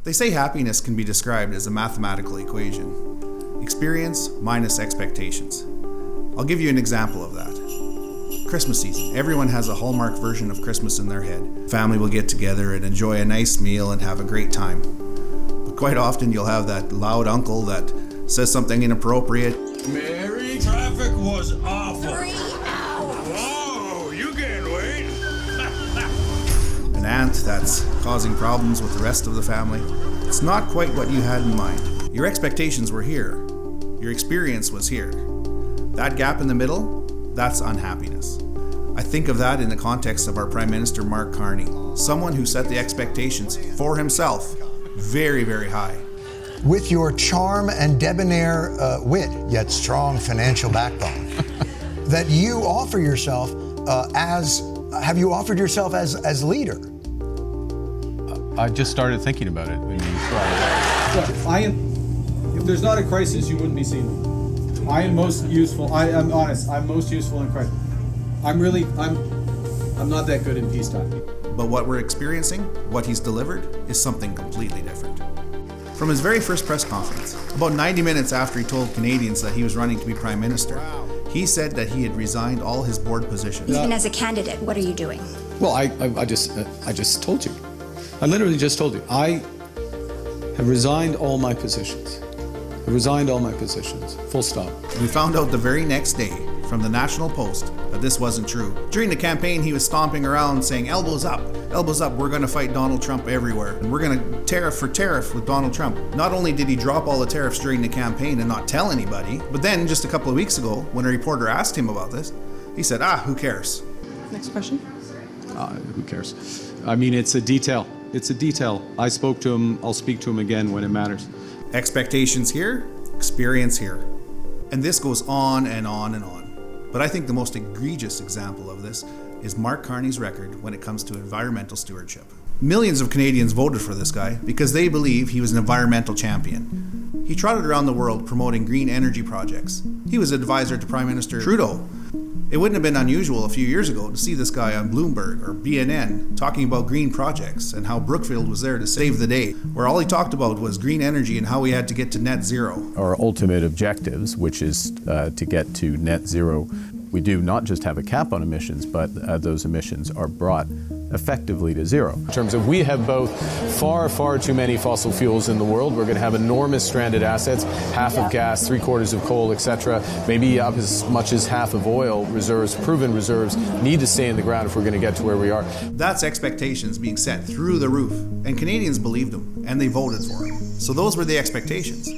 They say happiness can be described as a mathematical equation. Experience minus expectations. I'll give you an example of that. Christmas season. Everyone has a Hallmark version of Christmas in their head. Family will get together and enjoy a nice meal and have a great time. But quite often you'll have that loud uncle that says something inappropriate. Mary, traffic was awful. 3 hours. Whoa, you can't wait. An aunt that's causing problems with the rest of the family. It's not quite what you had in mind. Your expectations were here. Your experience was here. That gap in the middle, that's unhappiness. I think of that in the context of our Prime Minister Mark Carney, someone who set the expectations for himself very, very high. With your charm and debonair wit, yet strong financial backbone, that you offer yourself have you offered yourself as leader? I just started thinking about it when you Look, if there's not a crisis, you wouldn't be seeing me. I am most useful. I'm honest. I'm most useful in crisis. I'm not that good in peacetime. But what we're experiencing, what he's delivered, is something completely different. From his very first press conference, about 90 minutes after he told Canadians that he was running to be Prime Minister, he said that he had resigned all his board positions. Even as a candidate, what are you doing? Well, I just told you. I literally just told you. I have resigned all my positions. I resigned all my positions. Full stop. We found out the very next day from the National Post that this wasn't true. During the campaign, he was stomping around saying, elbows up, we're going to fight Donald Trump everywhere. And we're going to tariff for tariff with Donald Trump. Not only did he drop all the tariffs during the campaign and not tell anybody, but then just a couple of weeks ago, when a reporter asked him about this, he said, who cares? Next question. Who cares? I mean, it's a detail. It's a detail. I spoke to him. I'll speak to him again when it matters. Expectations here, experience here. And this goes on and on and on. But I think the most egregious example of this is Mark Carney's record when it comes to environmental stewardship. Millions of Canadians voted for this guy because they believe he was an environmental champion. He trotted around the world promoting green energy projects. He was advisor to Prime Minister Trudeau. It wouldn't have been unusual a few years ago to see this guy on Bloomberg or BNN talking about green projects and how Brookfield was there to save the day, where all he talked about was green energy and how we had to get to net zero. Our ultimate objectives, which is to get to net zero, we do not just have a cap on emissions, but those emissions are brought effectively to zero. In terms of, we have both far too many fossil fuels in the world. We're going to have enormous stranded assets, half of gas, 3/4 of coal, etc. Maybe up as much as half of oil reserves, proven reserves, need to stay in the ground if we're going to get to where we are. That's expectations being set through the roof, and Canadians believed him, and they voted for him. So those were the expectations.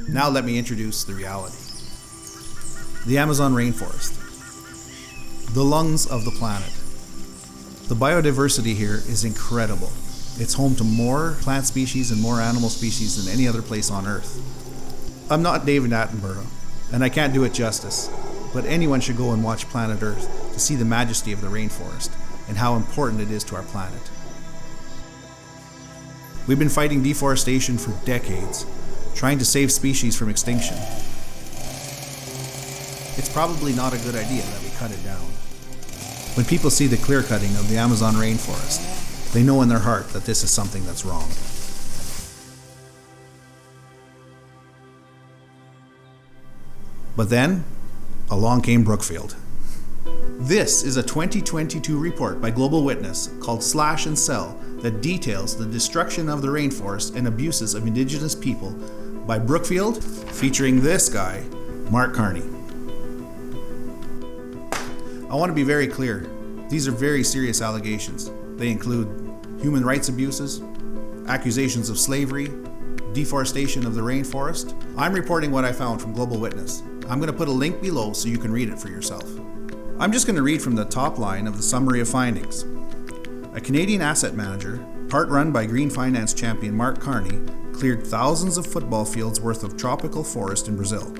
Now let me introduce the reality. The Amazon rainforest. The lungs of the planet. The biodiversity here is incredible. It's home to more plant species and more animal species than any other place on Earth. I'm not David Attenborough, and I can't do it justice, but anyone should go and watch Planet Earth to see the majesty of the rainforest and how important it is to our planet. We've been fighting deforestation for decades, trying to save species from extinction. It's probably not a good idea that we cut it down. When people see the clear cutting of the Amazon rainforest, they know in their heart that this is something that's wrong. But then, along came Brookfield. This is a 2022 report by Global Witness called Slash and Sell that details the destruction of the rainforest and abuses of Indigenous people by Brookfield, featuring this guy, Mark Carney. I want to be very clear. These are very serious allegations. They include human rights abuses, accusations of slavery, deforestation of the rainforest. I'm reporting what I found from Global Witness. I'm going to put a link below so you can read it for yourself. I'm just going to read from the top line of the summary of findings. A Canadian asset manager, part run by green finance champion Mark Carney, cleared thousands of football fields worth of tropical forest in Brazil.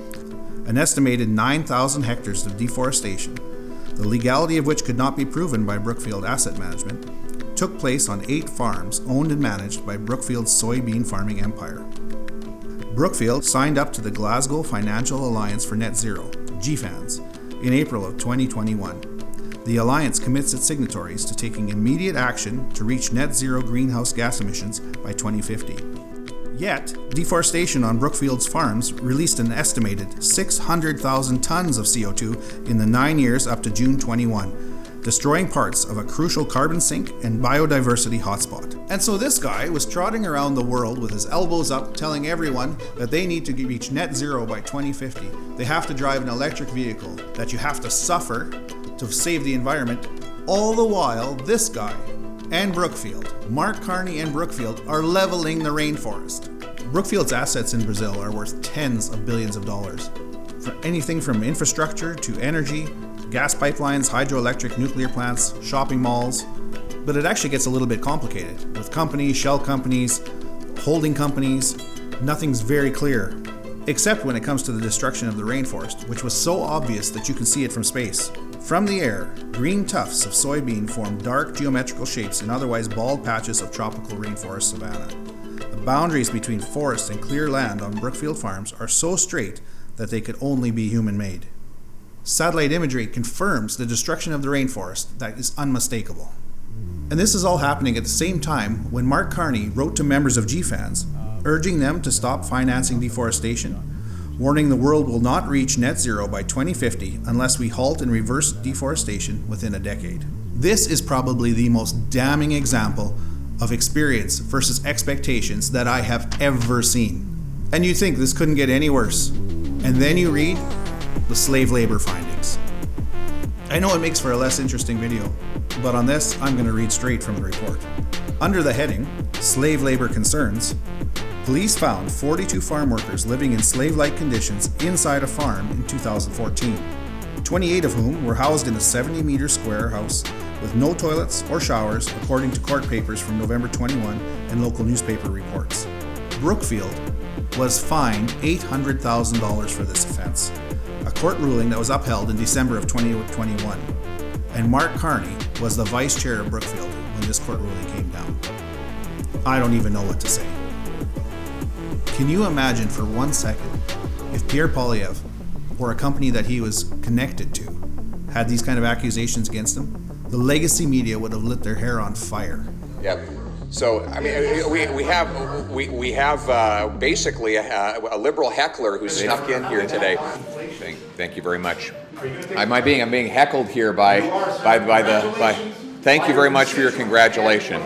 An estimated 9,000 hectares of deforestation, the legality of which could not be proven by Brookfield Asset Management, took place on 8 farms owned and managed by Brookfield's soybean farming empire. Brookfield signed up to the Glasgow Financial Alliance for Net Zero, GFANZ, in April of 2021. The alliance commits its signatories to taking immediate action to reach net zero greenhouse gas emissions by 2050. Yet, deforestation on Brookfield's farms released an estimated 600,000 tons of CO2 in the 9 years up to June 21, destroying parts of a crucial carbon sink and biodiversity hotspot. And so this guy was trotting around the world with his elbows up, telling everyone that they need to reach net zero by 2050. They have to drive an electric vehicle, that you have to suffer to save the environment. All the while, this guy and Brookfield, Mark Carney and Brookfield, are leveling the rainforest. Brookfield's assets in Brazil are worth tens of billions of dollars. For anything from infrastructure to energy, gas pipelines, hydroelectric, nuclear plants, shopping malls. But it actually gets a little bit complicated. With companies, shell companies, holding companies, nothing's very clear. Except when it comes to the destruction of the rainforest, which was so obvious that you can see it from space. From the air, green tufts of soybean form dark geometrical shapes in otherwise bald patches of tropical rainforest savanna. The boundaries between forest and clear land on Brookfield farms are so straight that they could only be human-made. Satellite imagery confirms the destruction of the rainforest that is unmistakable. And this is all happening at the same time when Mark Carney wrote to members of GFANZ, urging them to stop financing deforestation, warning the world will not reach net zero by 2050 unless we halt and reverse deforestation within a decade. This is probably the most damning example of experience versus expectations that I have ever seen. And you think this couldn't get any worse. And then you read the slave labor findings. I know it makes for a less interesting video, but on this, I'm going to read straight from the report. Under the heading, Slave Labor Concerns, police found 42 farm workers living in slave-like conditions inside a farm in 2014, 28 of whom were housed in a 70-meter square house with no toilets or showers, according to court papers from November 21 and local newspaper reports. Brookfield was fined $800,000 for this offense, a court ruling that was upheld in December of 2021. And Mark Carney was the vice chair of Brookfield when this court ruling came down. I don't even know what to say. Can you imagine for 1 second if Pierre Poilievre, or a company that he was connected to, had these kind of accusations against him? The legacy media would have lit their hair on fire. Yeah. So I mean, we have basically a liberal heckler who snuck in here today. Thank you very much. I'm being heckled here by. Thank you very much for your congratulation.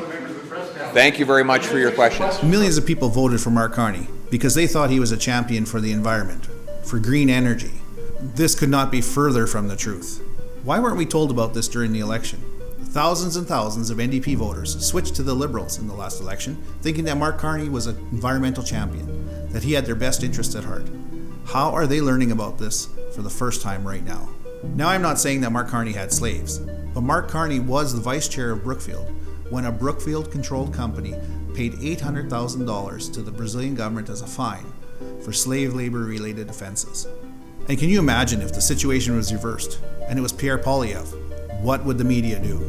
Thank you very much for your questions. Millions of people voted for Mark Carney because they thought he was a champion for the environment, for green energy. This could not be further from the truth. Why weren't we told about this during the election? Thousands and thousands of NDP voters switched to the Liberals in the last election, thinking that Mark Carney was an environmental champion, that he had their best interests at heart. How are they learning about this for the first time right now? Now, I'm not saying that Mark Carney had slaves, but Mark Carney was the vice chair of Brookfield when a Brookfield-controlled company paid $800,000 to the Brazilian government as a fine for slave labor-related offenses. And can you imagine if the situation was reversed and it was Pierre Poilievre? What would the media do?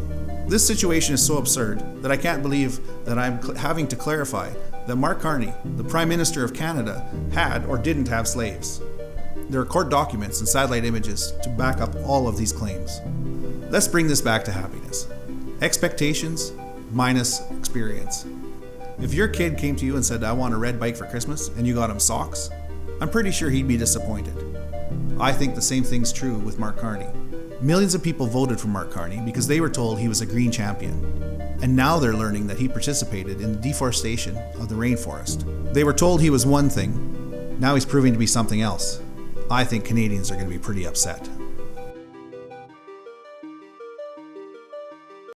This situation is so absurd that I can't believe that I'm having to clarify that Mark Carney, the Prime Minister of Canada, had or didn't have slaves. There are court documents and satellite images to back up all of these claims. Let's bring this back to happiness. Expectations minus experience. If your kid came to you and said, I want a red bike for Christmas, and you got him socks, I'm pretty sure he'd be disappointed. I think the same thing's true with Mark Carney. Millions of people voted for Mark Carney because they were told he was a green champion. And now they're learning that he participated in the deforestation of the rainforest. They were told he was one thing. Now he's proving to be something else. I think Canadians are going to be pretty upset.